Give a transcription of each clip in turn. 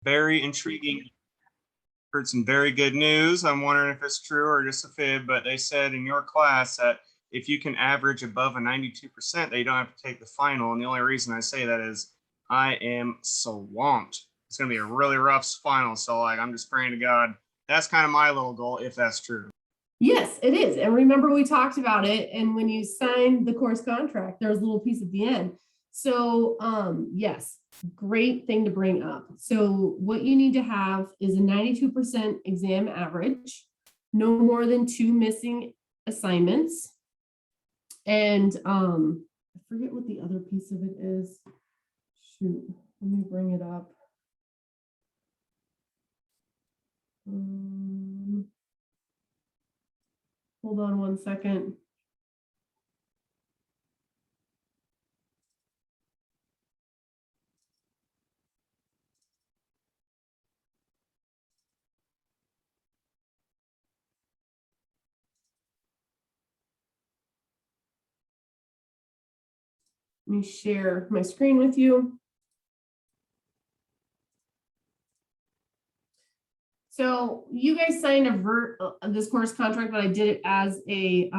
Very intriguing. Heard some very good news. I'm wondering if it's true or just a fib, but they said in your class that if you can average above a 92%, that you don't have to take the final. And the only reason I say that is I am swamped. It's going to be a really rough final. So like, I'm just praying to God. That's kind of my little goal, if that's true. Yes, it is. And remember, we talked about it. And when you signed the course contract, there was a little piece at the end. So yes, great thing to bring up. So what you need to have is a 92% exam average, no more than 2 missing assignments. And I forget what the other piece of it is. Shoot, let me bring it up. Hold on one second. Let me share my screen with you. So you guys signed this course contract, but I did it as a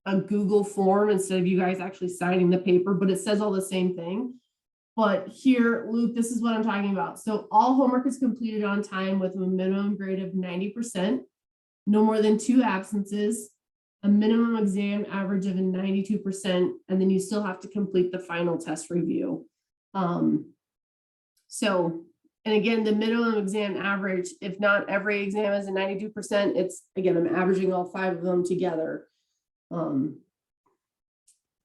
Google form instead of you guys actually signing the paper, but it says all the same thing. But here, Luke, this is what I'm talking about. So all homework is completed on time with a minimum grade of 90%, no more than 2 absences, a minimum exam average of a 92%, and then you still have to complete the final test review. And again, the minimum exam average, if not every exam is a 92%, it's, again, I'm averaging all 5 of them together.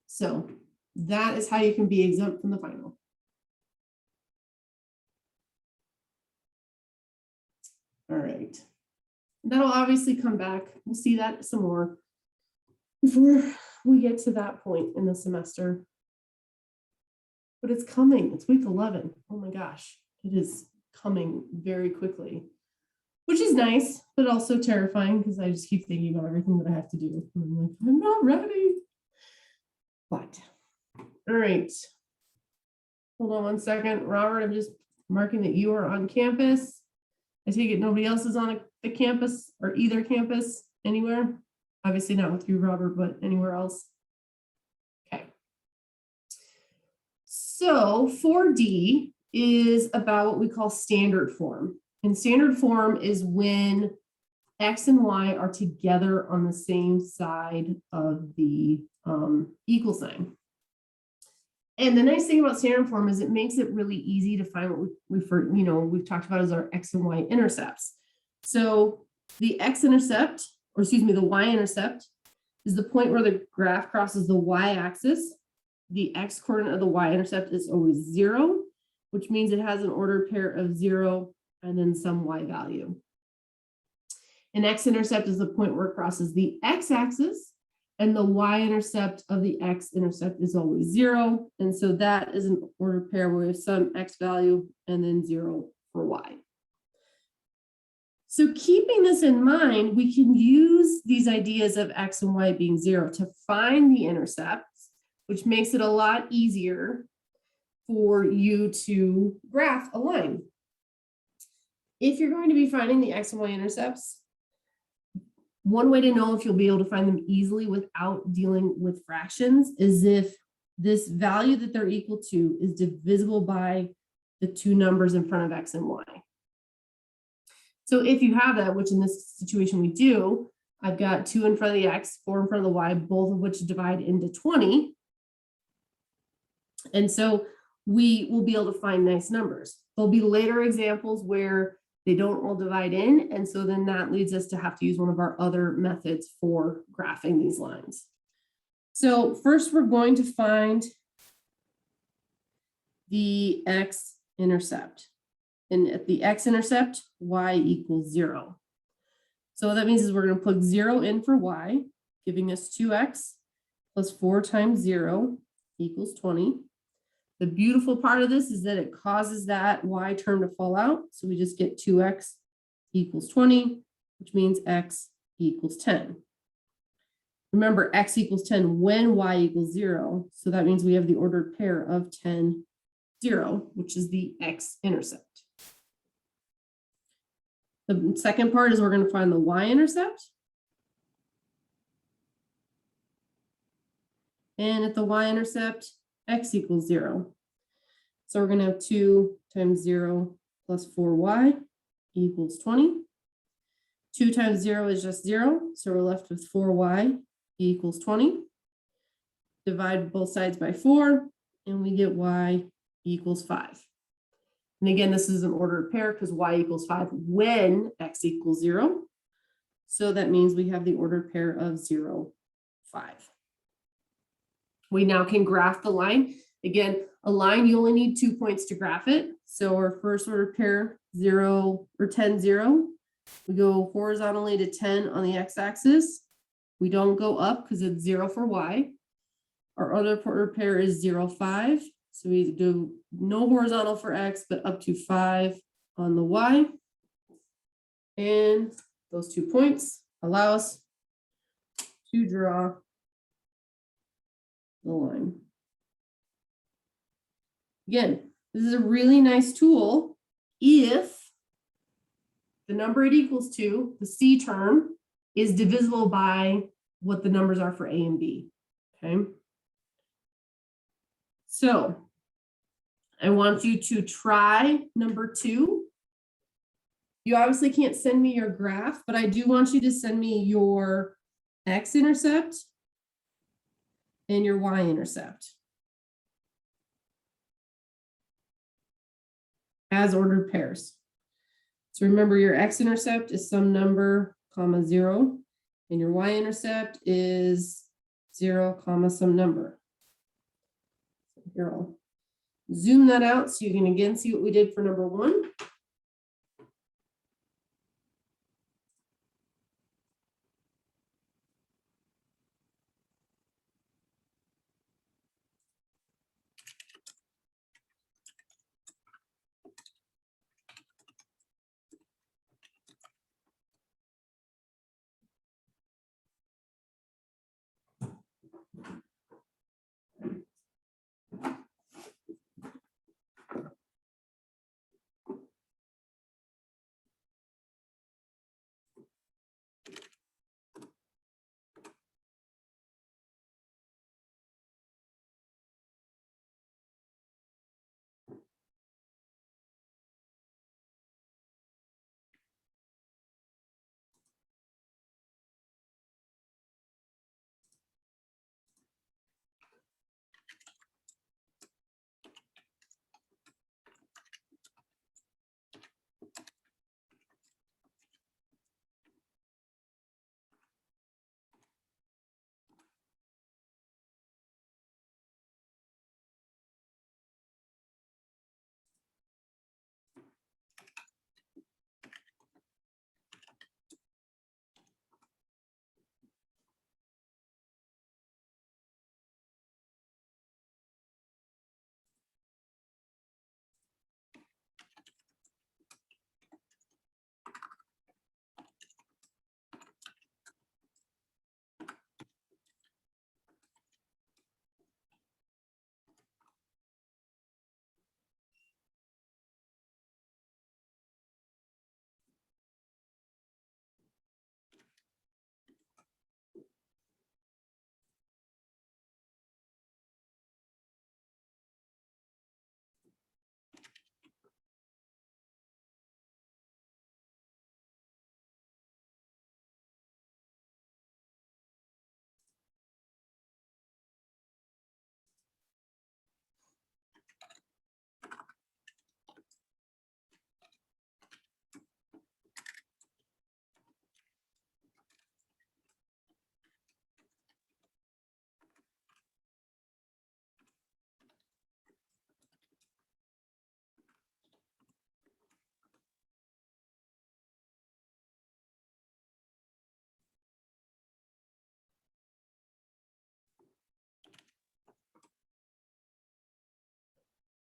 So that is how you can be exempt from the final. All right. That'll obviously come back. We'll see that some more before we get to that point in the semester. But it's coming. It's week 11. Oh my gosh. It is coming very quickly, which is nice, but also terrifying because I just keep thinking about everything that I have to do. And I'm like, I'm not ready. But, all right. Hold on one second. Robert, I'm just marking that you are on campus. I take it nobody else is on the campus or either campus anywhere. Obviously not with you, Robert, but anywhere else. Okay. So 4D is about what we call standard form. And standard form is when X and Y are together on the same side of the equal sign. And the nice thing about standard form is it makes it really easy to find what we've talked about as our X and Y intercepts. So the X-intercept, or excuse me, the Y-intercept is the point where the graph crosses the Y-axis. The X coordinate of the Y-intercept is always 0, which means it has an ordered pair of 0 and then some Y value. An X-intercept is the point where it crosses the X-axis, and the Y-intercept of the X-intercept is always 0. And so that is an ordered pair where we have some X value and then 0 for Y. So keeping this in mind, we can use these ideas of X and Y being 0 to find the intercepts, which makes it a lot easier for you to graph a line. If you're going to be finding the X and Y intercepts, one way to know if you'll be able to find them easily without dealing with fractions is if this value that they're equal to is divisible by the 2 numbers in front of X and Y. So if you have that, which in this situation we do, I've got 2 in front of the X, 4 in front of the Y, both of which divide into 20. And so we will be able to find nice numbers. There'll be later examples where they don't all divide in. And so then that leads us to have to use one of our other methods for graphing these lines. So first we're going to find the X-intercept. And at the X-intercept, Y equals 0. So what that means is we're going to plug 0 in for Y, giving us 2X plus 4 times 0 equals 20. The beautiful part of this is that it causes that Y term to fall out. So we just get 2X equals 20, which means X equals 10. Remember, X equals 10 when Y equals 0. So that means we have the ordered pair of 10, 0, which is the X-intercept. The second part is we're going to find the y-intercept. And at the y-intercept, x equals 0. So we're going to have 2 times 0 plus 4y equals 20. 2 times 0 is just 0. So we're left with 4y equals 20. Divide both sides by 4, and we get y equals 5. And again, this is an ordered pair because y equals 5 when x equals 0. So that means we have the ordered pair of 0, 5. We now can graph the line. Again, a line, you only need 2 points to graph it. So our first ordered pair, 0 or 10, 0. We go horizontally to 10 on the x-axis. We don't go up because it's 0 for y. Our other ordered pair is 0, 5. So we do no horizontal for x, but up to 5 on the y. And those 2 points allow us to draw the line. Again, this is a really nice tool if the number it equals to, the C term, is divisible by what the numbers are for A and B. Okay. So I want you to try number 2. You obviously can't send me your graph, but I do want you to send me your x-intercept and your y-intercept as ordered pairs. So remember, your x-intercept is some number, comma 0, and your y-intercept is 0, comma some number. Here, I'll zoom that out so you can again see what we did for number 1.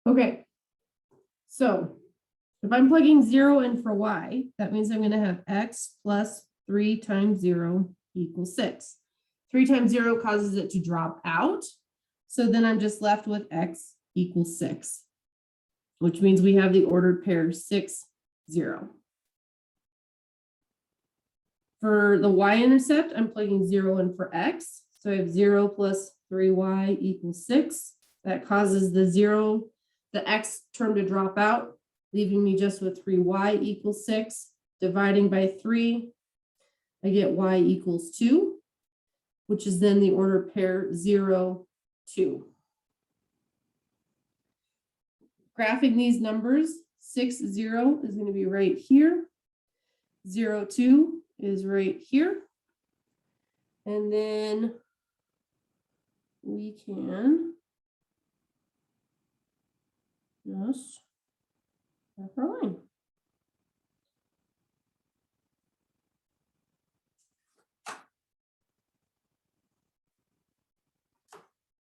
Okay, so if I'm plugging 0 in for y, that means I'm going to have x plus 3 times 0 equals 6. 3 times 0 causes it to drop out. So then I'm just left with x equals 6, which means we have the ordered pair 6, 0. For the y-intercept, I'm plugging 0 in for x. So I have 0 plus 3y equals 6. That causes the x term to drop out, leaving me just with 3y equals 6. Dividing by 3, I get y equals 2, which is then the order pair 0, 2. Graphing these numbers, 6, 0 is going to be right here. 0, 2 is right here. And then we can just graph our line.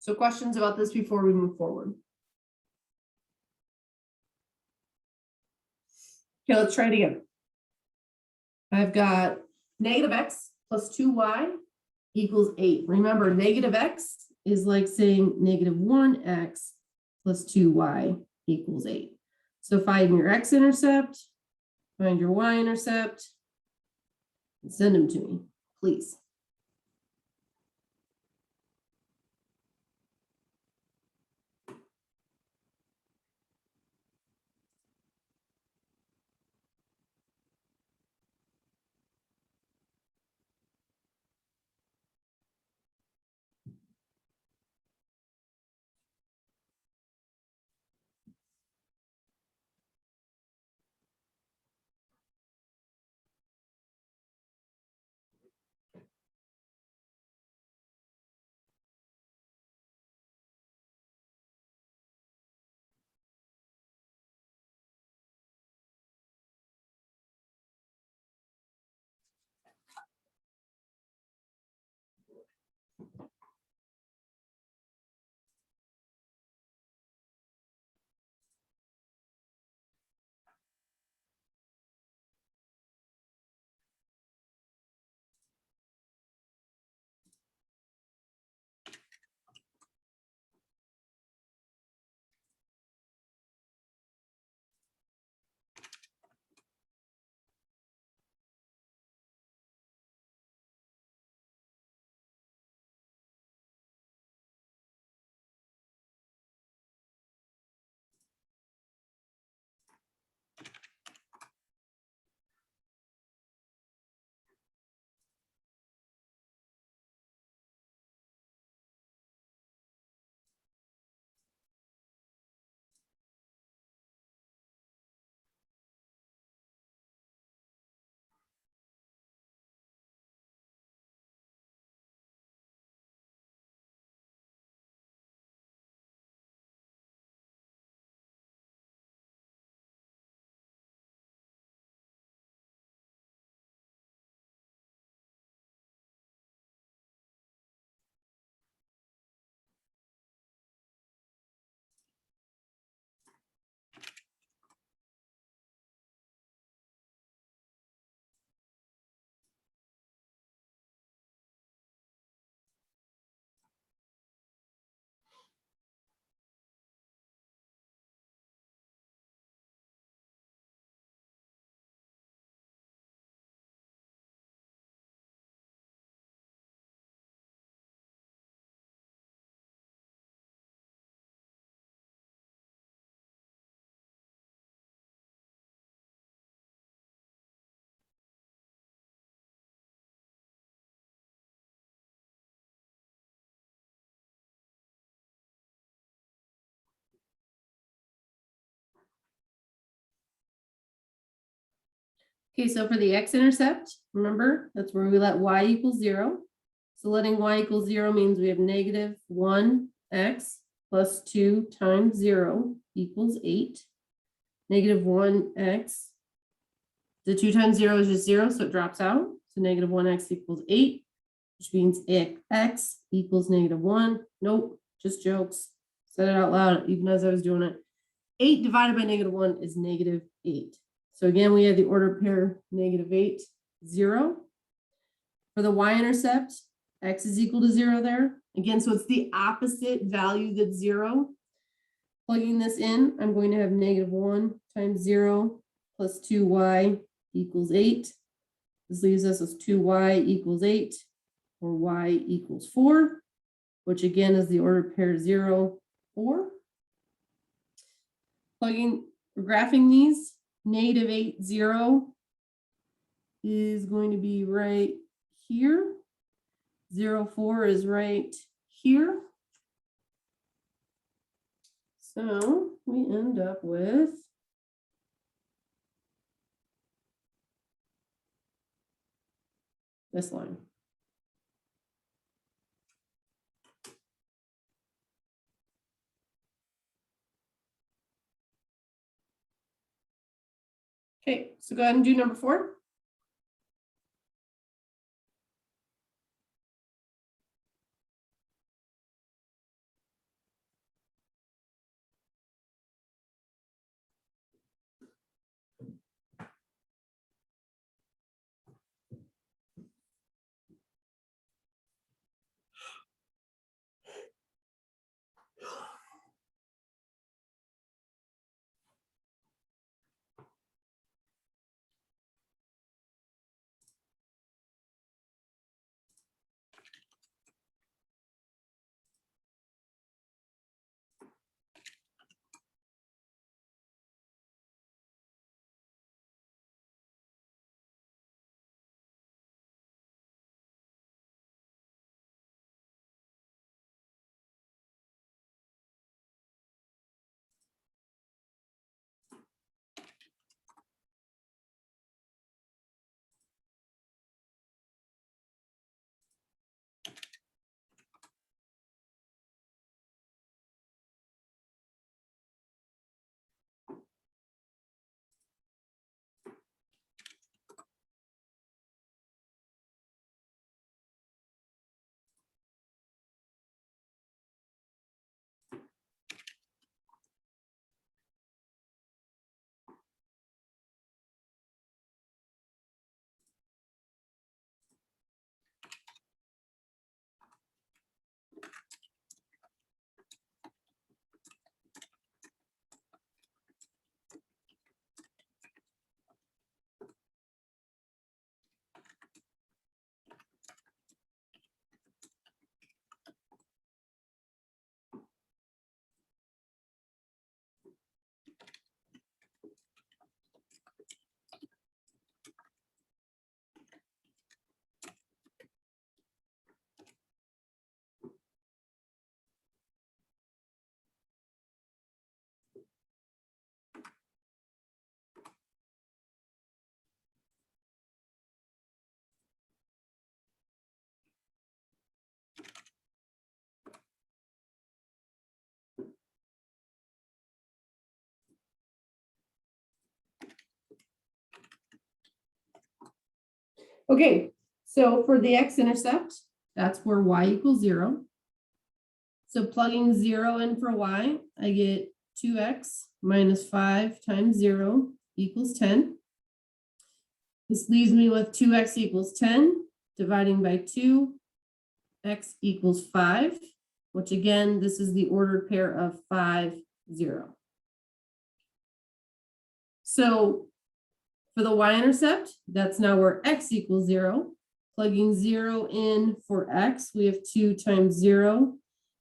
So questions about this before we move forward? Okay, let's try it again. I've got negative x plus 2y equals 8. Remember, negative x is like saying negative 1x plus 2y equals 8. So find your x-intercept, find your y-intercept, and send them to me, please. Okay, so for the x-intercept, remember, that's where we let y equal 0. So letting y equal 0 means we have negative 1x plus 2 times 0 equals 8. Negative 1x, the 2 times 0 is just 0, so it drops out. So negative 1x equals 8, which means x equals negative 1. Nope, just jokes. Said it out loud even as I was doing it. 8 divided by negative 1 is negative 8. So again, we have the order pair negative 8, 0. For the y-intercept, x is equal to 0 there. Again, so it's the opposite value that's 0. Plugging this in, I'm going to have negative 1 times 0 plus 2y equals 8. This leaves us with 2y equals 8 or y equals 4, which again is the ordered pair 0, 4. Graphing these, negative 8, 0 is going to be right here. 0, 4 is right here. So we end up with this line. Okay, so go ahead and do number 4. Okay, so for the x-intercept, that's where y equals 0. So plugging 0 in for y, I get 2x minus 5 times 0 equals 10. This leaves me with 2x equals 10, dividing by 2, x equals 5, which again, this is the ordered pair of 5, 0. So for the y-intercept, that's now where x equals 0. Plugging 0 in for x, we have 2 times 0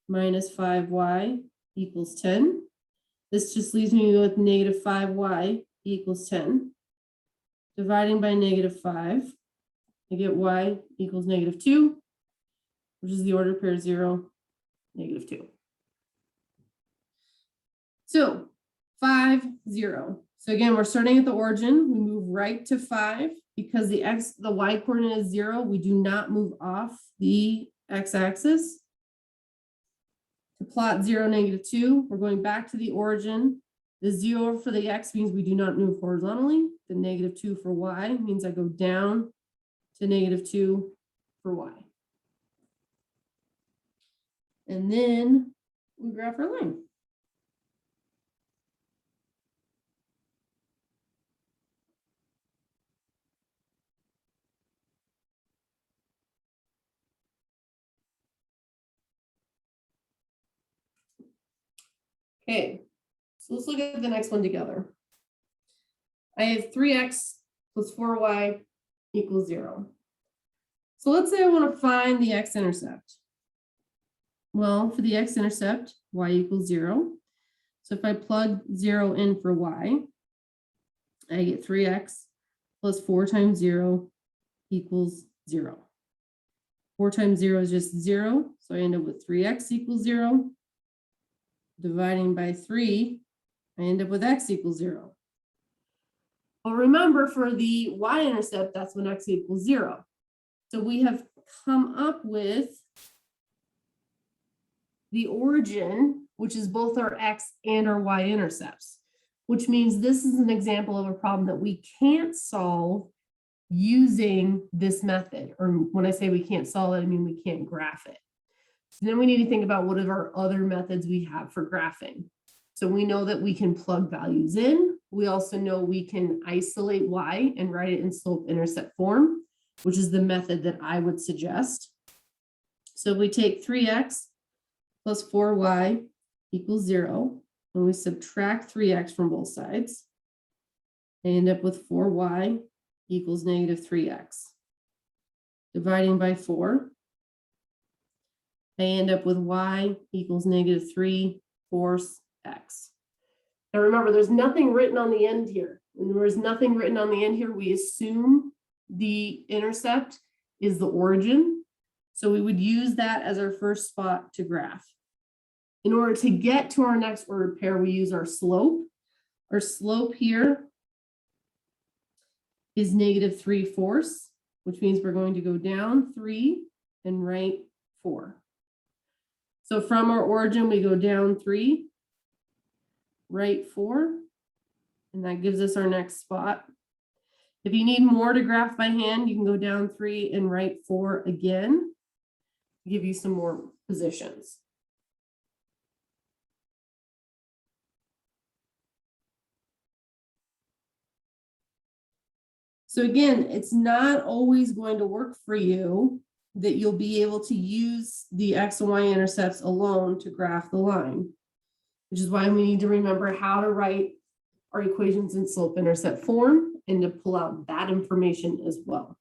minus 5y equals 10. This just leaves me with negative 5y equals 10. Dividing by negative 5, I get y equals negative 2, which is the order pair 0, negative 2. So 5, 0. So again, we're starting at the origin. We move right to 5 because the y coordinate is 0. We do not move off the x-axis. To plot 0, negative 2, we're going back to the origin. The 0 for the x means we do not move horizontally. The negative 2 for y means I go down to negative 2 for y. And then we graph our line. Okay, so let's look at the next one together. I have 3x plus 4y equals 0. So let's say I want to find the x-intercept. Well, for the x-intercept, y equals 0. So if I plug 0 in for y, I get 3x plus 4 times 0 equals 0. 4 times 0 is just 0, so I end up with 3x equals 0. Dividing by 3, I end up with x equals 0. Well, remember, for the y-intercept, that's when x equals 0. So we have come up with the origin, which is both our x and our y-intercepts, which means this is an example of a problem that we can't solve using this method. Or when I say we can't solve it, I mean we can't graph it. So then we need to think about what are our other methods we have for graphing. So we know that we can plug values in. We also know we can isolate y and write it in slope-intercept form, which is the method that I would suggest. So we take 3x plus 4y equals 0, and we subtract 3x from both sides. I end up with 4y equals negative 3x. Dividing by 4, I end up with y equals negative 3/4 x. Now remember, there's nothing written on the end here. When there is nothing written on the end here, we assume the intercept is the origin. So we would use that as our first spot to graph. In order to get to our next ordered pair, we use our slope. Our slope here is negative 3/4, which means we're going to go down 3 and right 4. So from our origin, we go down 3, right 4, and that gives us our next spot. If you need more to graph by hand, you can go down 3 and right 4 again, give you some more positions. So again, it's not always going to work for you that you'll be able to use the x and y intercepts alone to graph the line, which is why we need to remember how to write our equations in slope-intercept form and to pull out that information as well.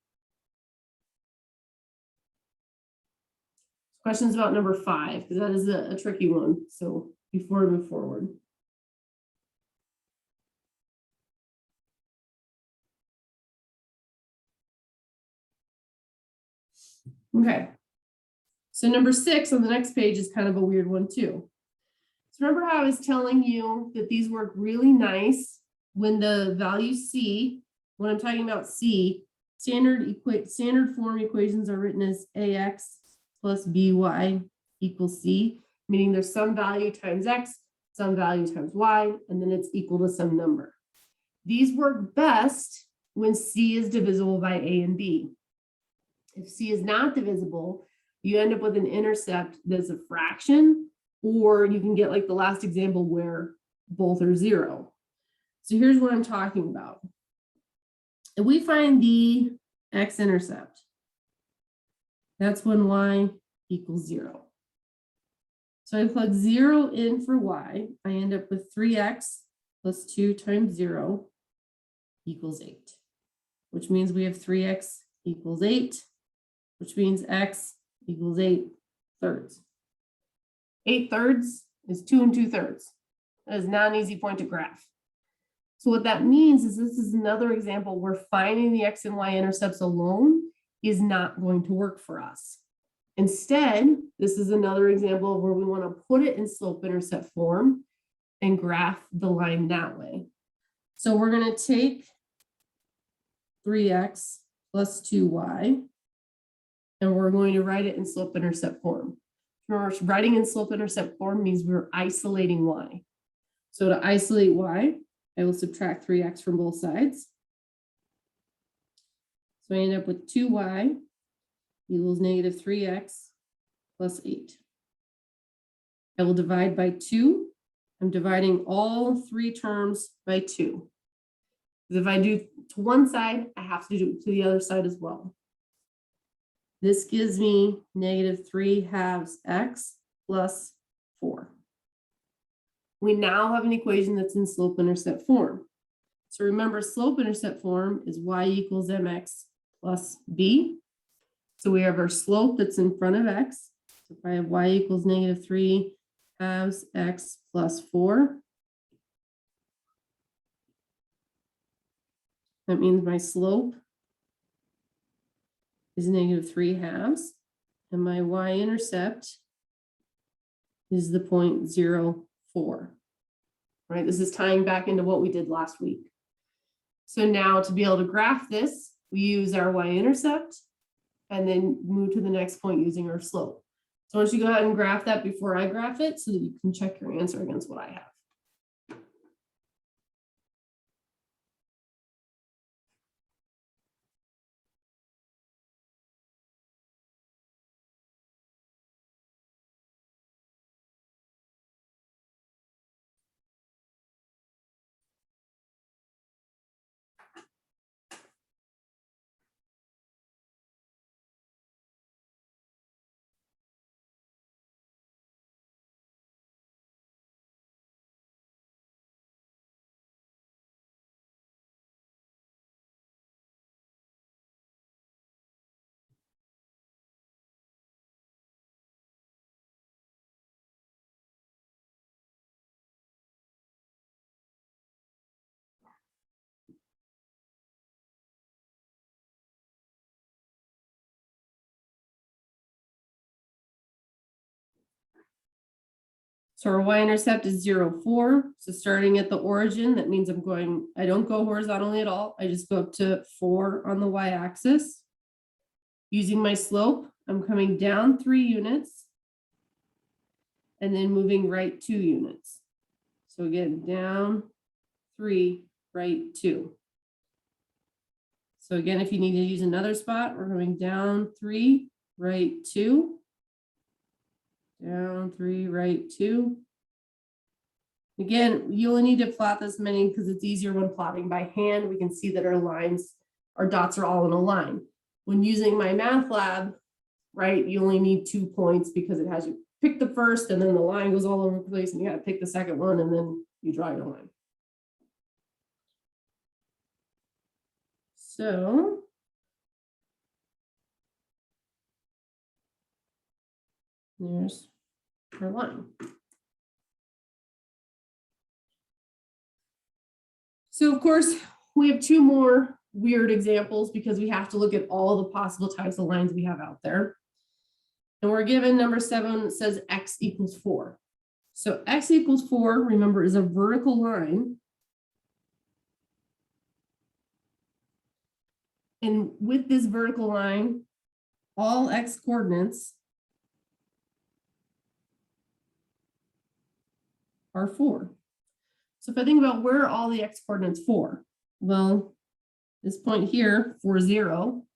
Questions about number 5, because that is a tricky one. So before we move forward. Okay, so number 6 on the next page is kind of a weird one too. So remember how I was telling you that these work really nice when the value c, when I'm talking about c, standard form equations are written as ax plus by equals c, meaning there's some value times x, some value times y, and then it's equal to some number. These work best when c is divisible by a and b. If c is not divisible, you end up with an intercept that's a fraction, or you can get like the last example where both are 0. So here's what I'm talking about. If we find the x-intercept, that's when y equals 0. So I plug 0 in for y, I end up with 3x plus 2 times 0 equals 8, which means we have 3x equals 8, which means x equals 8/3. 8/3 is 2 2/3. That is not an easy point to graph. So what that means is this is another example where finding the x and y intercepts alone is not going to work for us. Instead, this is another example where we want to put it in slope-intercept form and graph the line that way. So we're going to take 3x plus 2y, and we're going to write it in slope-intercept form. Remember, writing in slope-intercept form means we're isolating y. So to isolate y, I will subtract 3x from both sides. So I end up with 2y equals negative 3x plus 8. I will divide by 2. I'm dividing all 3 terms by 2. Because if I do to one side, I have to do it to the other side as well. This gives me negative 3/2 x plus 4. We now have an equation that's in slope-intercept form. So remember, slope-intercept form is y equals mx plus b. So we have our slope that's in front of x. So if I have y equals -3 halves x plus 4, that means my slope is -3 halves, and my y-intercept is the 0.04. Right, this is tying back into what we did last week. So now to be able to graph this, we use our y-intercept and then move to the next point using our slope. So once you go ahead and graph that before I graph it so that you can check your answer against what I have. So our y-intercept is 0, 4. So starting at the origin, that means I don't go horizontally at all. I just go up to 4 on the y-axis. Using my slope, I'm coming down 3 units and then moving right 2 units. So again, down 3, right 2. So again, if you need to use another spot, we're going down 3, right 2. Down 3, right 2. Again, you only need to plot this many because it's easier when plotting by hand. We can see that our dots are all in a line. When using my math lab, right, you only need 2 points because it has you pick the first and then the line goes all over the place and you got to pick the second one and then you draw your line. So there's our line. So of course, we have 2 more weird examples because we have to look at all the possible types of lines we have out there. And we're given number 7 says x equals 4. So x equals 4, remember, is a vertical line. And with this vertical line, all x coordinates are 4. So if I think about where are all the x coordinates 4, well, this point here, 4, 0,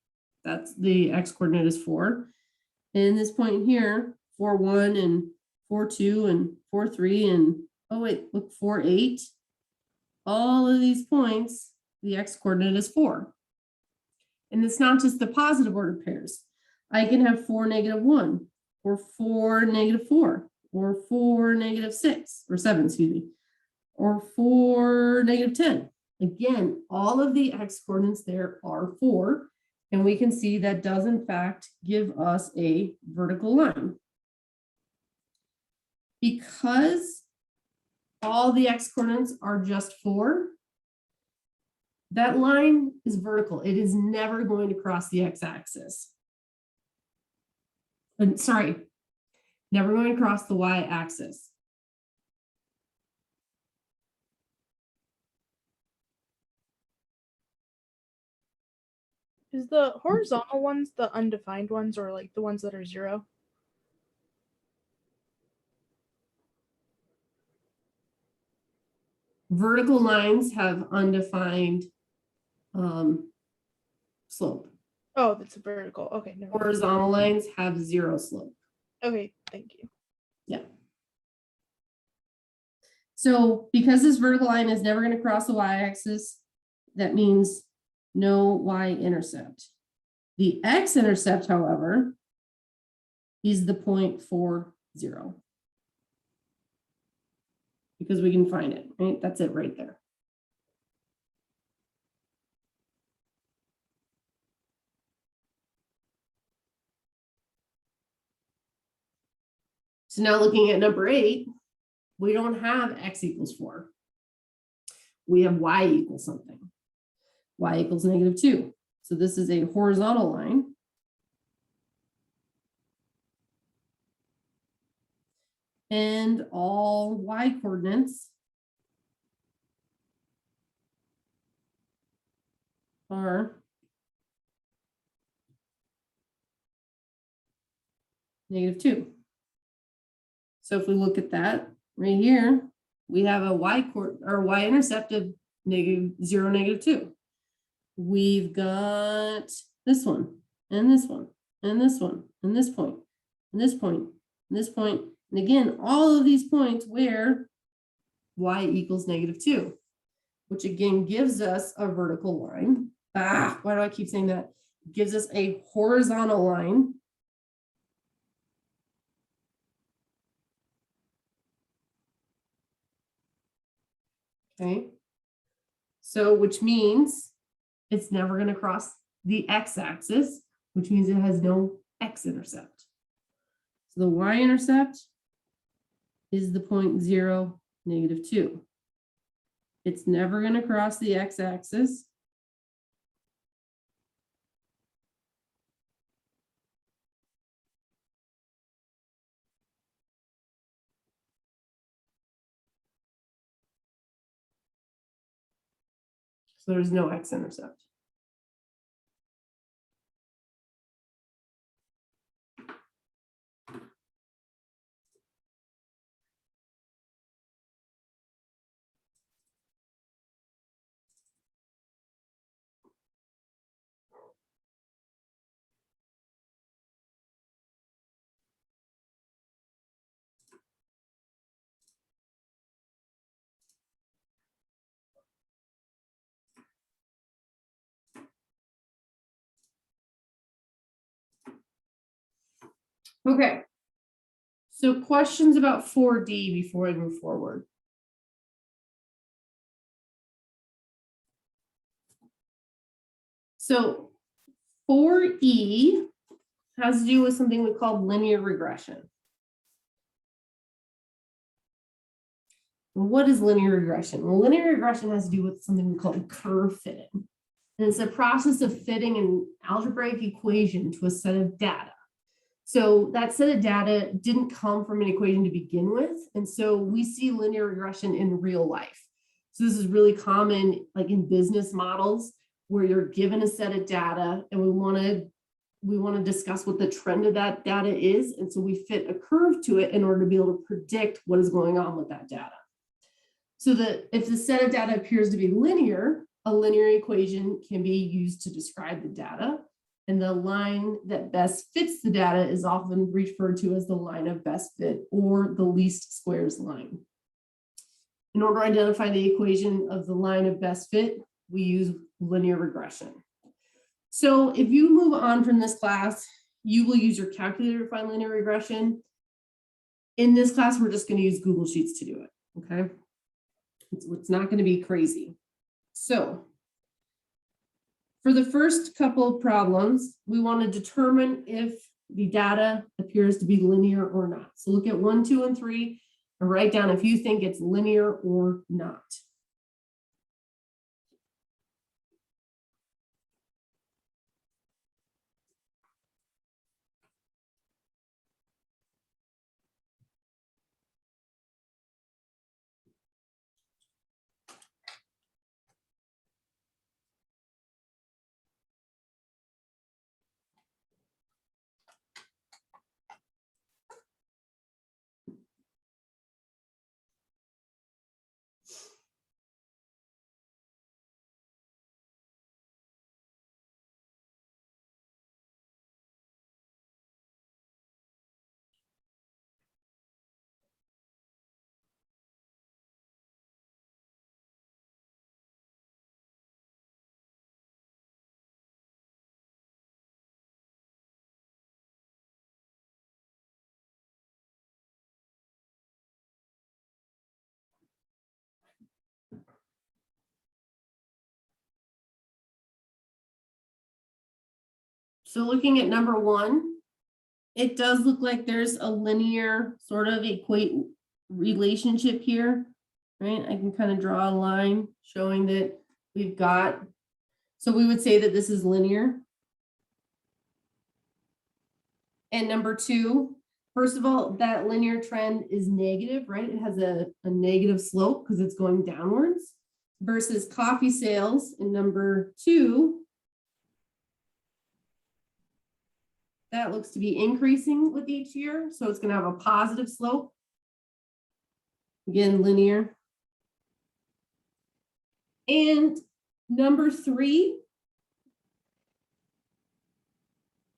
that's the x coordinate is 4. And this point here, 4, 1 and 4, 2 and 4, 3 and, oh wait, look, 4, 8. All of these points, the x coordinate is 4. And it's not just the positive order pairs. I can have 4, -1, or 4, -4, or 4, -6, or 7, excuse me, or 4, -10. Again, all of the x coordinates there are 4. And we can see that does in fact give us a vertical line. Because all the x coordinates are just 4, that line is vertical. It is never going to cross the x-axis. Sorry, never going to cross the y-axis. Is the horizontal ones the undefined ones or like the ones that are 0? Vertical lines have undefined slope. Oh, that's a vertical. Okay, never mind. Horizontal lines have 0 slope. Okay, thank you. Yeah. So because this vertical line is never going to cross the y-axis, that means no y-intercept. The x-intercept, however, is the 0.40. Because we can find it, right? That's it right there. So now looking at number 8, we don't have x equals 4. We have y equals something. Y equals -2. So this is a horizontal line. And all y coordinates are -2. So if we look at that right here, we have a y-intercept of -0, -2. We've got this one, and this one, and this one, and this point, and this point, and this point. And again, all of these points where y equals -2, which again gives us a vertical line. Why do I keep saying that? It gives us a horizontal line. Okay. So, which means it's never going to cross the x-axis, which means it has no x-intercept. So the y-intercept is the point 0, -2. It's never going to cross the x-axis. So there's no x-intercept. Okay. So questions about 4D before I move forward. So 4E has to do with something we call linear regression. What is linear regression? Well, linear regression has to do with something we call curve fitting. And it's a process of fitting an algebraic equation to a set of data. So that set of data didn't come from an equation to begin with. And so we see linear regression in real life. So this is really common, like in business models, where you're given a set of data and we want to discuss what the trend of that data is. And so we fit a curve to it in order to be able to predict what is going on with that data. So that if the set of data appears to be linear, a linear equation can be used to describe the data. And the line that best fits the data is often referred to as the line of best fit or the least squares line. In order to identify the equation of the line of best fit, we use linear regression. So if you move on from this class, you will use your calculator to find linear regression. In this class, we're just going to use Google Sheets to do it, okay? It's not going to be crazy. So for the first couple of problems, we want to determine if the data appears to be linear or not. So look at 1, 2, and 3 and write down if you think it's linear or not. So looking at number 1, It does look like there's a linear sort of equate relationship here, right? I can kind of draw a line showing that we've got, so we would say that this is linear. And number two, first of all, that linear trend is negative, right? It has a negative slope because it's going downwards versus coffee sales in number two. That looks to be increasing with each year. So it's going to have a positive slope. Again, linear. And number three,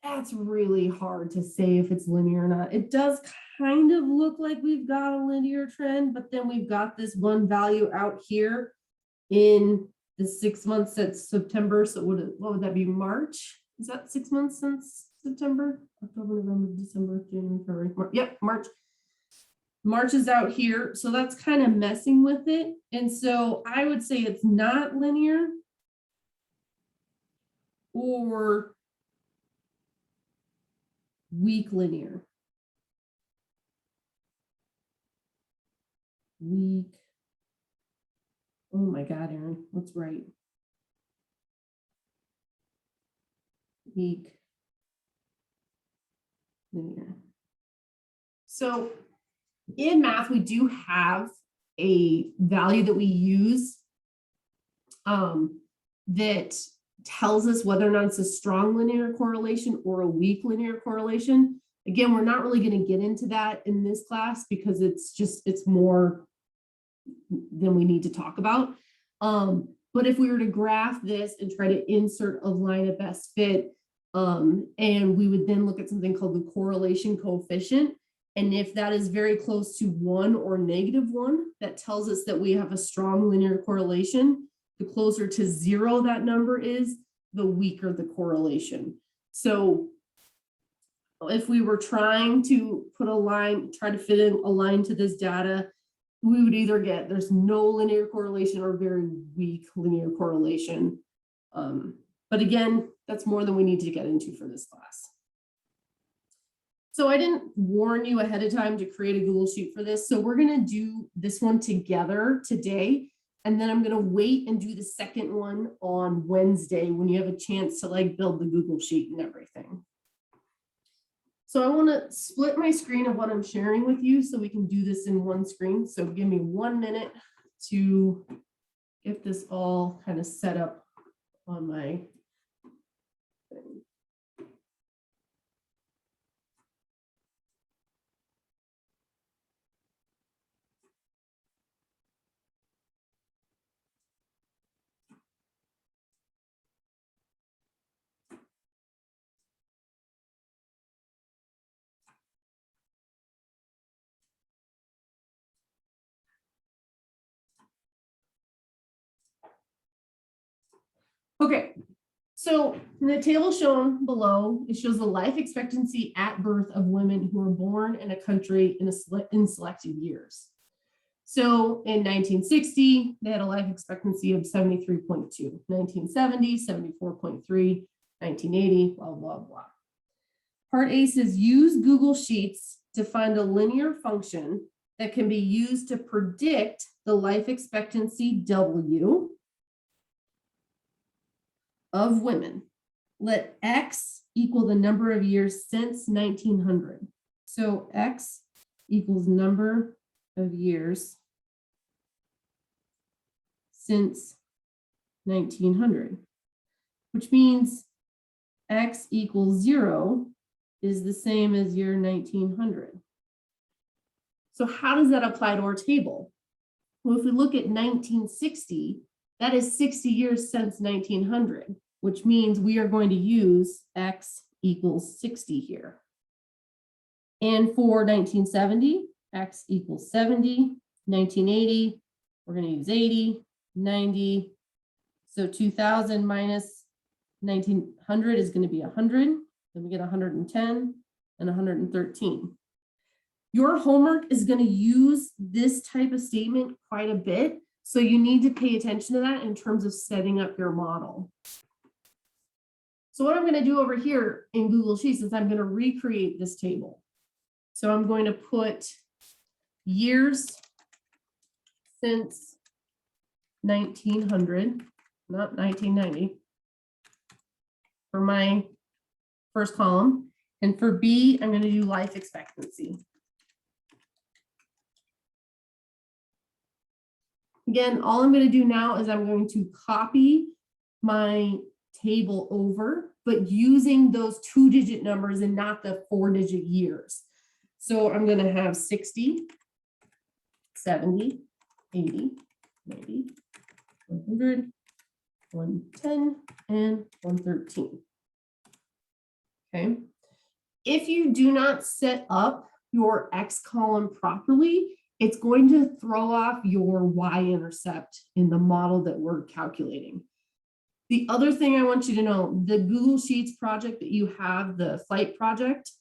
that's really hard to say if it's linear or not. It does kind of look like we've got a linear trend, but then we've got this one value out here in the 6 months since September. So what would that be, March? Is that 6 months since September? October, November, December, January, February, March. Yep, March. March is out here. So that's kind of messing with it. And so I would say it's not linear or weak linear. Weak. Oh my God, Aaron, let's write. Weak linear. So in math, we do have a value that we use that tells us whether or not it's a strong linear correlation or a weak linear correlation. Again, we're not really going to get into that in this class because it's more than we need to talk about. But if we were to graph this and try to insert a line of best fit, and we would then look at something called the correlation coefficient. And if that is very close to 1 or -1, that tells us that we have a strong linear correlation. The closer to 0 that number is, the weaker the correlation. So if we were trying to put a line, try to fit in a line to this data, we would either get there's no linear correlation or very weak linear correlation. But again, that's more than we need to get into for this class. So I didn't warn you ahead of time to create a Google Sheet for this. So we're going to do this one together today. And then I'm going to wait and do the second one on Wednesday when you have a chance to like build the Google Sheet and everything. So I want to split my screen of what I'm sharing with you so we can do this in one screen. So give me 1 minute to get this all kind of set up on my thing. Okay, so in the table shown below, it shows the life expectancy at birth of women who were born in a country in selected years. So in 1960, they had a life expectancy of 73.2, 1970, 74.3, 1980, blah, blah, blah. Part A says use Google Sheets to find a linear function that can be used to predict the life expectancy W of women. Let X equal the number of years since 1900. So X equals number of years since 1900, which means X equals 0 is the same as year 1900. So how does that apply to our table? Well, if we look at 1960, that is 60 years since 1900, which means we are going to use X equals 60 here. And for 1970, X equals 70, 1980, we're going to use 80, 90. So 2000 minus 1900 is going to be 100. Then we get 110 and 113. Your homework is going to use this type of statement quite a bit. So you need to pay attention to that in terms of setting up your model. So what I'm going to do over here in Google Sheets is I'm going to recreate this table. So I'm going to put years since 1900, not 1990, for my first column. And for B, I'm going to do life expectancy. Again, all I'm going to do now is I'm going to copy my table over, but using those 2-digit numbers and not the 4-digit years. So I'm going to have 60, 70, 80, 90, 100, 110, and 113. Okay. If you do not set up your X column properly, it's going to throw off your y-intercept in the model that we're calculating. The other thing I want you to know, the Google Sheets project that you have, the flight project,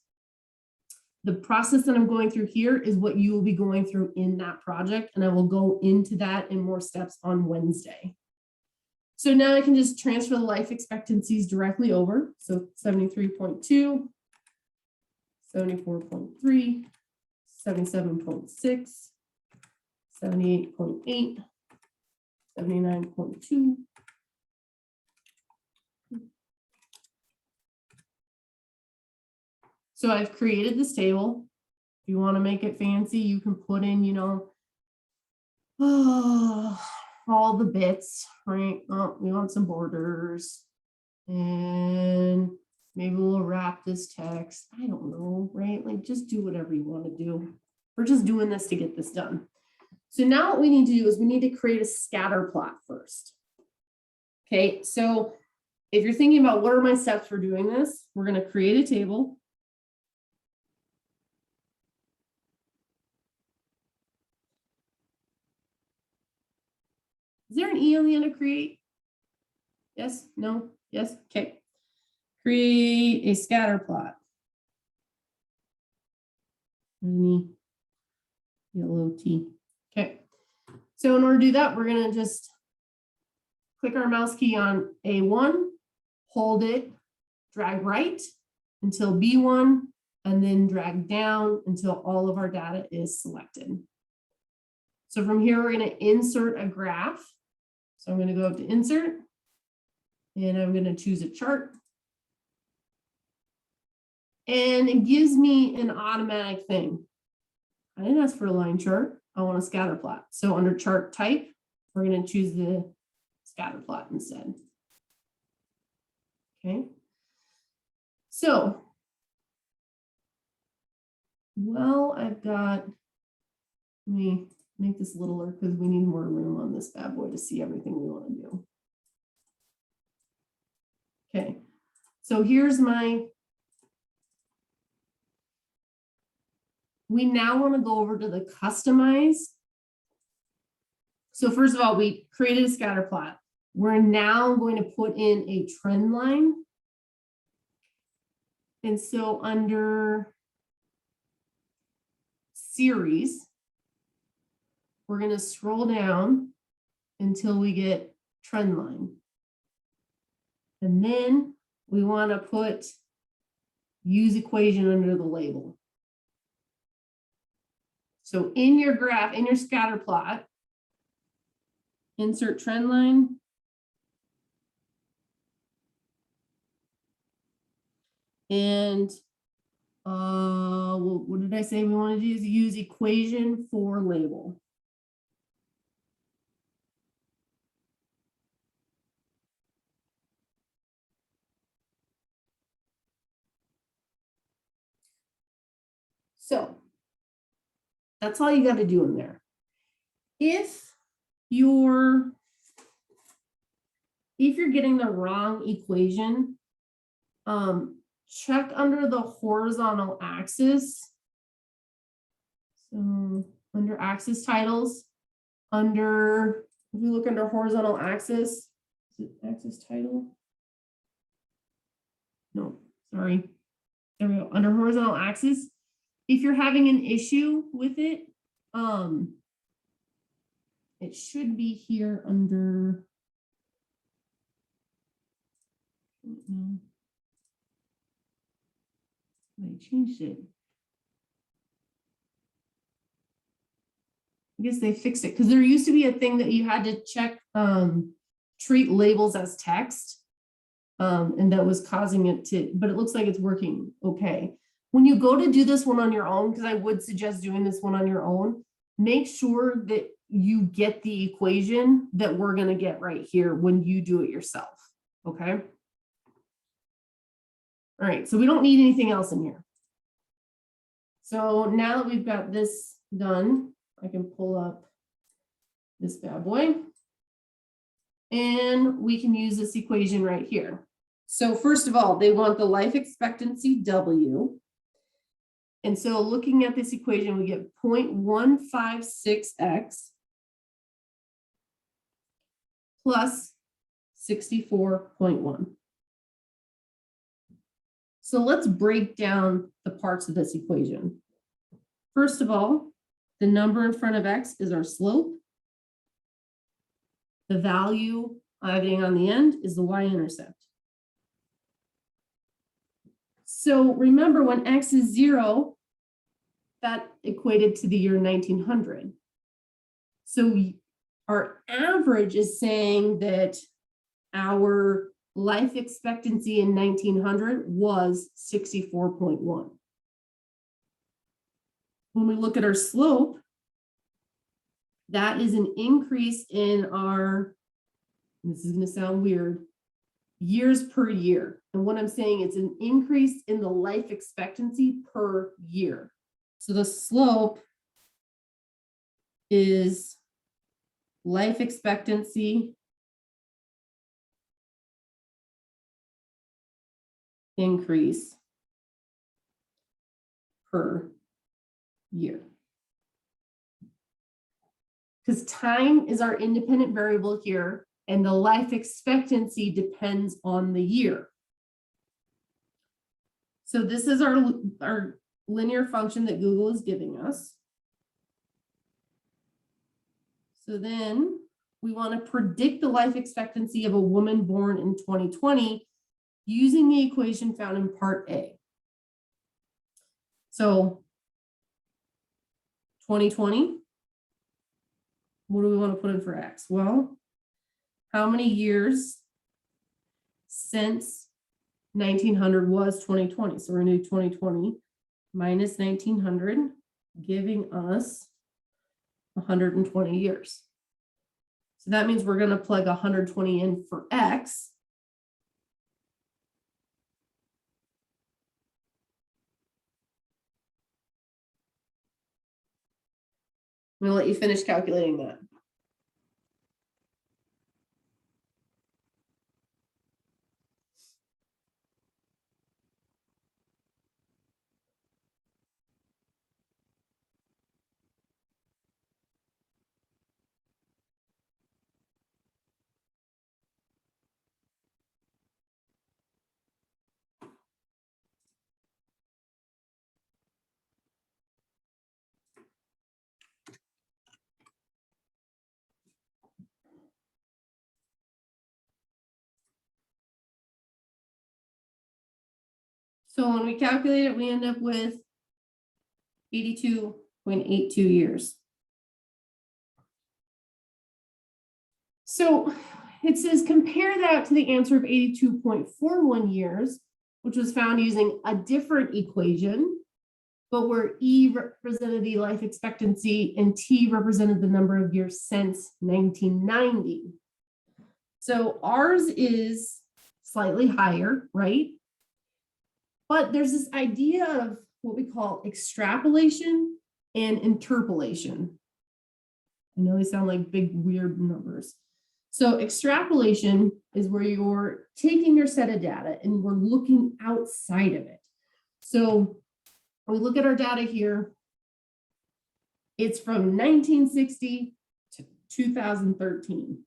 the process that I'm going through here is what you will be going through in that project, and I will go into that in more steps on Wednesday. So now I can just transfer the life expectancies directly over. So 73.2, 74.3, 77.6, 78.8, 79.2. So I've created this table. If you want to make it fancy, you can put in, you know, all the bits, right? Oh, we want some borders. And maybe we'll wrap this text. I don't know, right? Like just do whatever you want to do. We're just doing this to get this done. So now what we need to do is we need to create a scatter plot first. Okay, so if you're thinking about what are my steps for doing this, we're going to create a table. Is there an E on the end of create? Yes, no, yes, okay. Create a scatter plot. Any yellow T. Okay. So in order to do that, we're going to just click our mouse key on A1, hold it, drag right until B1, and then drag down until all of our data is selected. So from here, we're going to insert a graph. So I'm going to go up to insert, and I'm going to choose a chart. And it gives me an automatic thing. I didn't ask for a line chart. I want a scatter plot. So under chart type, we're going to choose the scatter plot instead. Okay. So, well, I've got, let me make this littler because we need more room on this bad boy to see everything we want to do. Okay. So here's my, we now want to go over to the customize. So first of all, we created a scatter plot. We're now going to put in a trend line. And so under series, we're going to scroll down until we get trend line. And then we want to put use equation under the label. So in your graph, in your scatter plot, insert trend line. And well, what did I say we want to do? Is use equation for label. So that's all you got to do in there. If you're getting the wrong equation, check under the horizontal axis. So under axis titles, if we look under horizontal axis, is it axis title? No, sorry. There we go. Under horizontal axis, if you're having an issue with it, it should be here under. No. changed it. I guess they fixed it because there used to be a thing that you had to check, treat labels as text. And that was causing it to, but it looks like it's working okay. When you go to do this one on your own, because I would suggest doing this one on your own, make sure that you get the equation that we're going to get right here when you do it yourself. Okay. All right. So we don't need anything else in here. So now that we've got this done, I can pull up this bad boy. And we can use this equation right here. So first of all, they want the life expectancy W. And so looking at this equation, we get 0.156x plus 64.1. So let's break down the parts of this equation. First of all, the number in front of x is our slope. The value adding on the end is the y-intercept. So remember, when x is 0, that equated to the year 1900. So our average is saying that our life expectancy in 1900 was 64.1. When we look at our slope, that is an increase in our, this is going to sound weird, years per year. And what I'm saying, it's an increase in the life expectancy per year. So the slope is life expectancy increase per year. Because time is our independent variable here, and the life expectancy depends on the year. So this is our linear function that Google is giving us. So then we want to predict the life expectancy of a woman born in 2020 using the equation found in part A. So 2020, what do we want to put in for X? Well, how many years since 1900 was 2020? So we're going to do 2020 minus 1900, giving us 120 years. So that means we're going to plug 120 in for X. I'm going to let you finish calculating that. So when we calculate it, we end up with 82.82 years. So it says compare that to the answer of 82.41 years, which was found using a different equation, but where E represented the life expectancy and T represented the number of years since 1990. So ours is slightly higher, right? But there's this idea of what we call extrapolation and interpolation. I know they sound like big, weird numbers. So extrapolation is where you're taking your set of data and we're looking outside of it. So we look at our data here. It's from 1960 to 2013.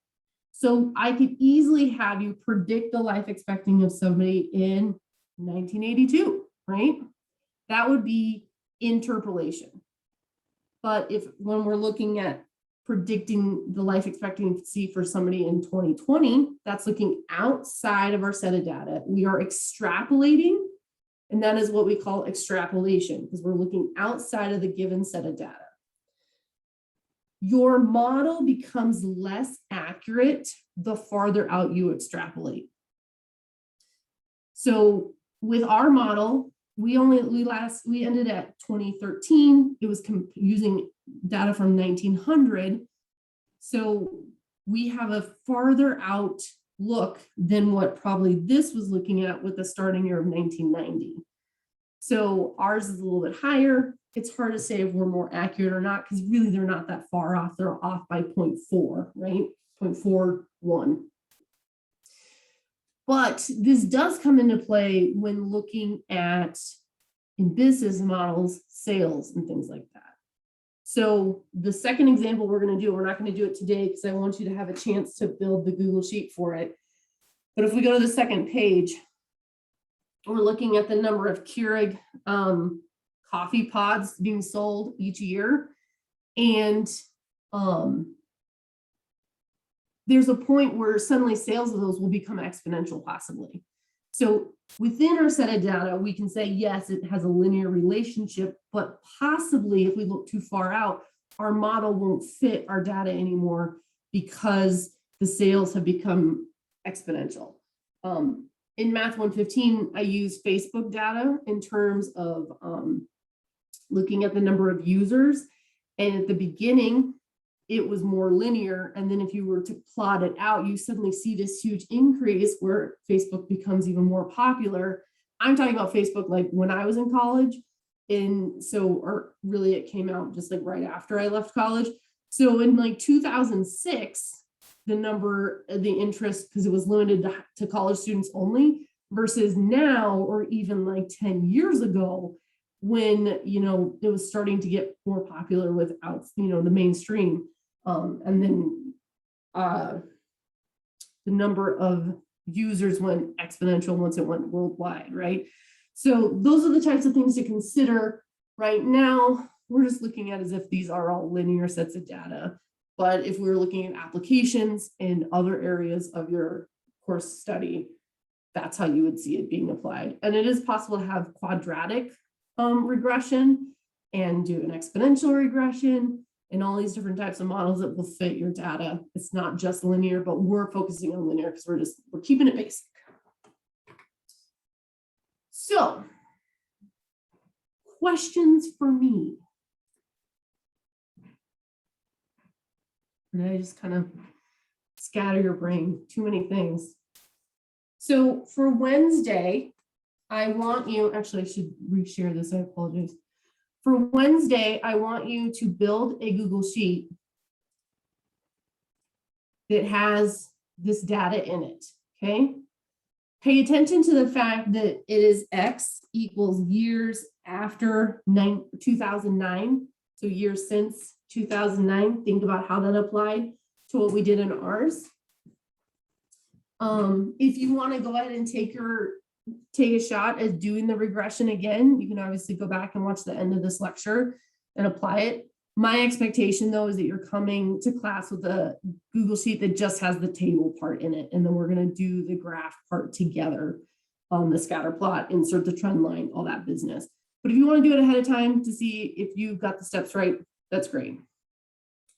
So I could easily have you predict the life expectancy of somebody in 1982, right? That would be interpolation. But if when we're looking at predicting the life expectancy for somebody in 2020, that's looking outside of our set of data. We are extrapolating And that is what we call extrapolation, because we're looking outside of the given set of data. Your model becomes less accurate the farther out you extrapolate. So with our model, we ended at 2013. It was using data from 1900. So we have a farther out look than what probably this was looking at with the starting year of 1990. So ours is a little bit higher. It's hard to say if we're more accurate or not, because really they're not that far off. They're off by 0.4, right? 0.41. But this does come into play when looking at, in business models, sales and things like that. So the second example we're going to do, we're not going to do it today because I want you to have a chance to build the Google Sheet for it. But if we go to the second page, we're looking at the number of Keurig coffee pods being sold each year. And there's a point where suddenly sales of those will become exponential possibly. So within our set of data, we can say, yes, it has a linear relationship, but possibly if we look too far out, our model won't fit our data anymore because the sales have become exponential. In Math 115, I use Facebook data in terms of looking at the number of users. And at the beginning, it was more linear. And then if you were to plot it out, you suddenly see this huge increase where Facebook becomes even more popular. I'm talking about Facebook like when I was in college. And so, or really it came out just like right after I left college. So in like 2006, the interest, because it was limited to college students only, versus now, or even like 10 years ago, when, you know, it was starting to get more popular without, you know, the mainstream. And then the number of users went exponential once it went worldwide, right? So those are the types of things to consider. Right now, we're just looking at as if these are all linear sets of data. But if we were looking at applications in other areas of your course study, that's how you would see it being applied. And it is possible to have quadratic regression and do an exponential regression and all these different types of models that will fit your data. It's not just linear, but we're focusing on linear because we're keeping it basic. So, questions for me? Did I just kind of scatter your brain? Too many things. So for Wednesday, I want you, actually I should reshare this, I apologize. For Wednesday, I want you to build a Google Sheet that has this data in it, okay? Pay attention to the fact that it is X equals years after 2009, so years since 2009. Think about how that applied to what we did in ours. If you want to go ahead and take a shot at doing the regression again, you can obviously go back and watch the end of this lecture and apply it. My expectation though is that you're coming to class with a Google Sheet that just has the table part in it, and then we're going to do the graph part together on the scatter plot, insert the trend line, all that business. But if you want to do it ahead of time to see if you've got the steps right, that's great.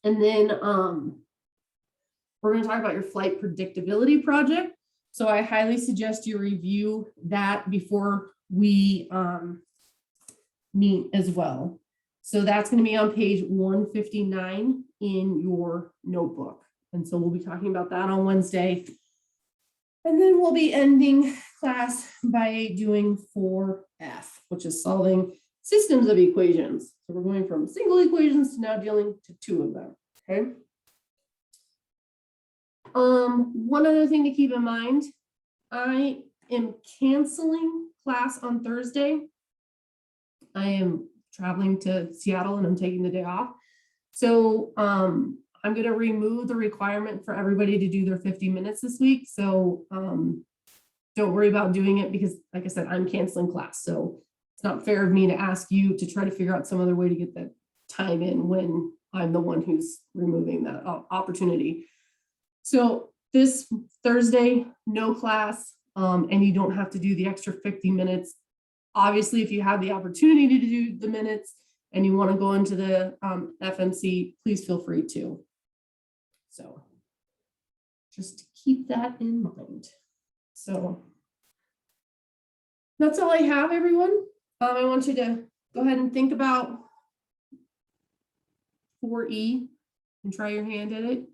And then we're going to talk about your flight predictability project. So I highly suggest you review that before we meet as well. So that's going to be on page 159 in your notebook. And so we'll be talking about that on Wednesday. And then we'll be ending class by doing 4F, which is solving systems of equations. So we're going from single equations to now dealing to 2 of them, okay? One other thing to keep in mind, I am canceling class on Thursday. I am traveling to Seattle and I'm taking the day off. So I'm going to remove the requirement for everybody to do their 50 minutes this week. So don't worry about doing it because, like I said, I'm canceling class. So it's not fair of me to ask you to try to figure out some other way to get that time in when I'm the one who's removing that opportunity. So this Thursday, no class, and you don't have to do the extra 50 minutes. Obviously, if you have the opportunity to do the minutes and you want to go into the FMC, please feel free to. So just keep that in mind. So that's all I have, everyone. I want you to go ahead and think about 4E and try your hand at it.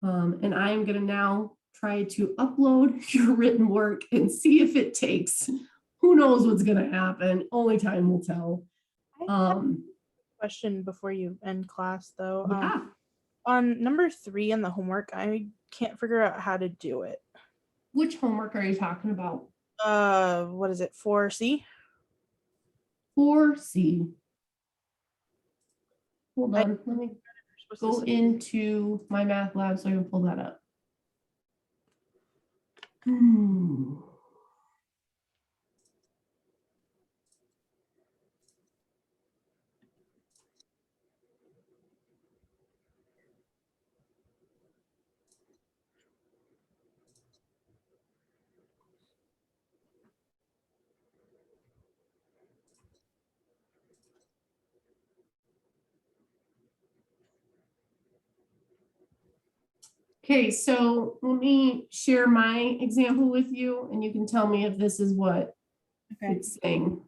And I am going to now try to upload your written work and see if it takes. Who knows what's going to happen? Only time will tell. I have a question before you end class, though. Yeah. On number 3 in the homework, I can't figure out how to do it. Which homework are you talking about? What is it? 4C? 4C. Hold I- on, let me Supposed to go say- into my math lab so I can pull that up. Okay, so let me share my example with you and you can tell me if this is what Okay. it's saying.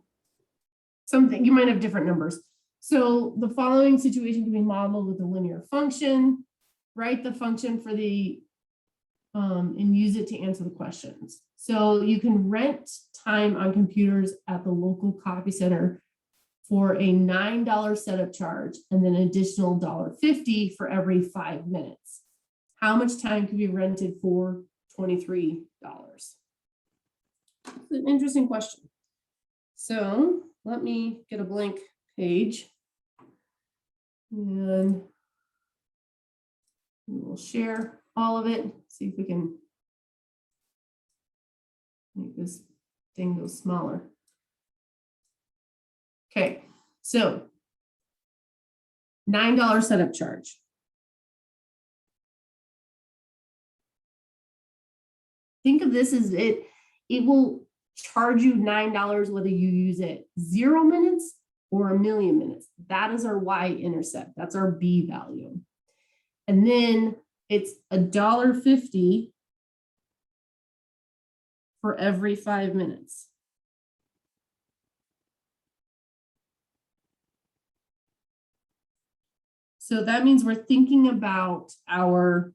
Something, you might have different numbers. So the following situation can be modeled with a linear function. Write the function for the, and use it to answer the questions. So you can rent time on computers at the local copy center for a $9 setup charge and then additional $1.50 for every 5 minutes. How much time can be rented for $23? It's an interesting question. So let me get a blank page and we will share all of it. See if we can make this thing go smaller. Okay, so $9 setup charge. Think of this as it will charge you $9 whether you use it 0 minutes or 1,000,000 minutes. That is our y-intercept. That's our b value. And then it's $1.50 for every 5 minutes. So that means we're thinking about our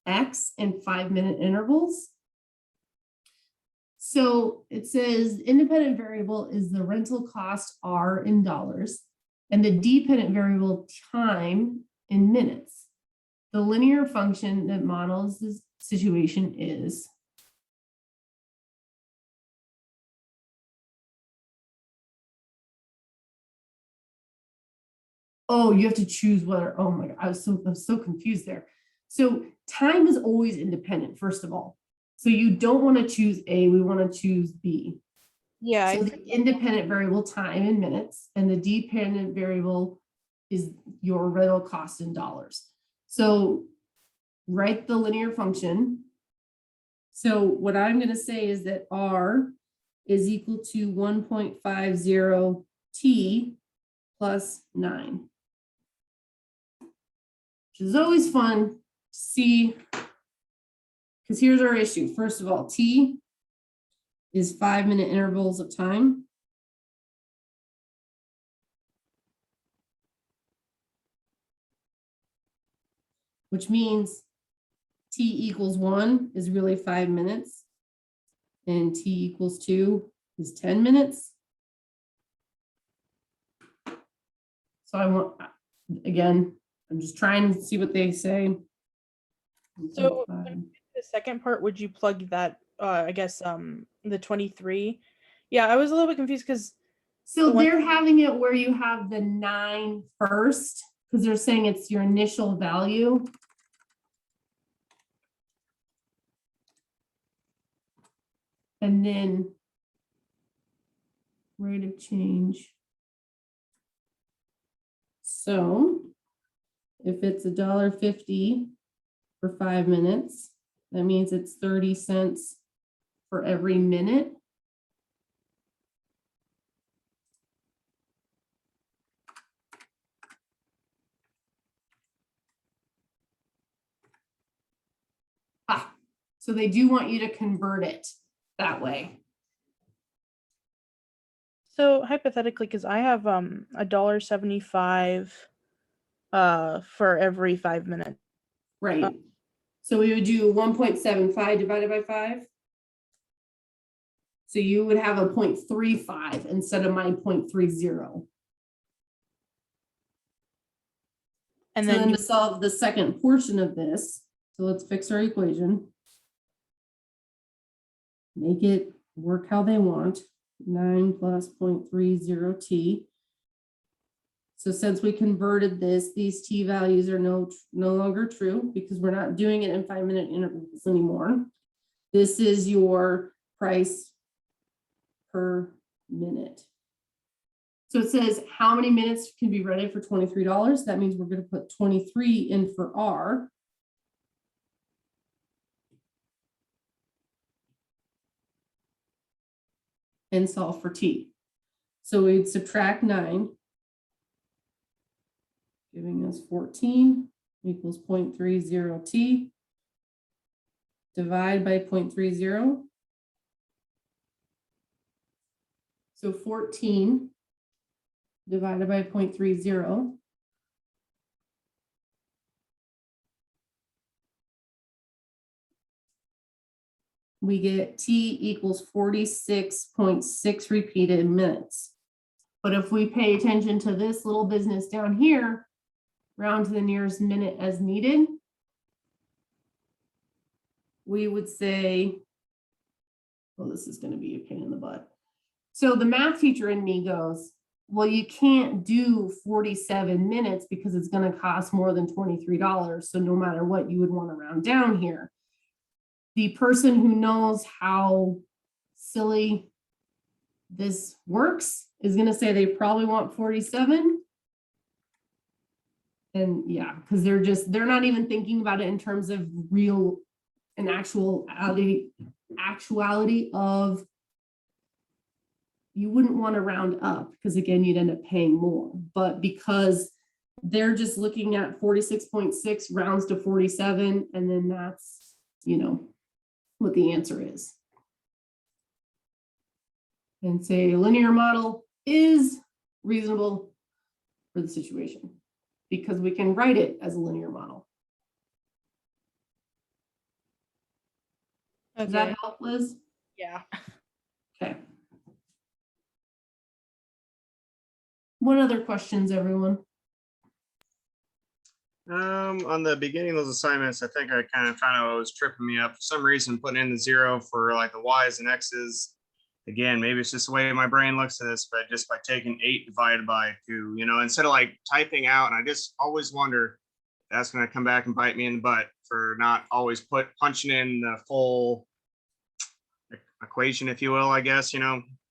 X in 5-minute intervals. So it says independent variable is the rental cost R in dollars and the dependent variable time in minutes. The linear function that models this situation is oh, you have to choose whether, oh my God, I was so confused there. So time is always independent, first of all. So you don't want to choose A, we want to choose B. Yeah. So the independent variable time in minutes and the dependent variable is your rental cost in dollars. So write the linear function. So what I'm going to say is that R is equal to 1.50 T plus 9. Which is always fun to see, because here's our issue. First of all, T is 5-minute intervals of time. Which means T equals 1 is really 5 minutes and T equals 2 is 10 minutes. So I want, again, I'm just trying to see what they say. So the second part, would you plug that, I guess, the 23? Yeah, I was a little bit confused because. So they're having it where you have the 9 first, because they're saying it's your initial value. And then rate of change. So if it's $1.50 for 5 minutes, that means it's 30 cents for every minute. So they do want you to convert it that way. So hypothetically, because I have $1.75 for every 5 minutes. Right. So we would do 1.75 divided by 5. So you would have a 0.35 instead of my 0.30. And So then then you, to solve the second portion of this, so let's fix our equation. Make it work how they want. 9 plus 0.30t. So since we converted this, these t values are no longer true because we're not doing it in 5-minute intervals anymore. This is your price per minute. So it says how many minutes can be rented for $23. That means we're going to put 23 in for R. And solve for t. So we'd subtract 9, giving us 14 equals 0.30t. Divide by 0.30. So 14 divided by 0.30. We get t equals 46.6 repeated minutes. But if we pay attention to this little business down here, round to the nearest minute as needed, we would say, well, this is going to be a pain in the butt. So the math teacher in me goes, well, you can't do 47 minutes because it's going to cost more than $23. So no matter what, you would want to round down here. The person who knows how silly this works is going to say they probably want 47. And yeah, because they're not even thinking about it in terms of real and actuality of, you wouldn't want to round up because again, you'd end up paying more. But because they're just looking at 46.6 rounds to 47, and then that's, what the answer is. And say a linear model is reasonable for the situation because we can write it as a linear model. Does that help, Liz? Yeah. Okay. What other questions, everyone? On the beginning of those assignments, I think I kind of found out it was tripping me up for some reason, putting in the 0 for like the Y's and X's. Again, maybe it's just the way my brain looks at this, but just by taking 8 divided by 2, instead of like typing out, and I just always wonder, that's going to come back and bite me in the butt for not always punching in the full equation, if you will, I guess,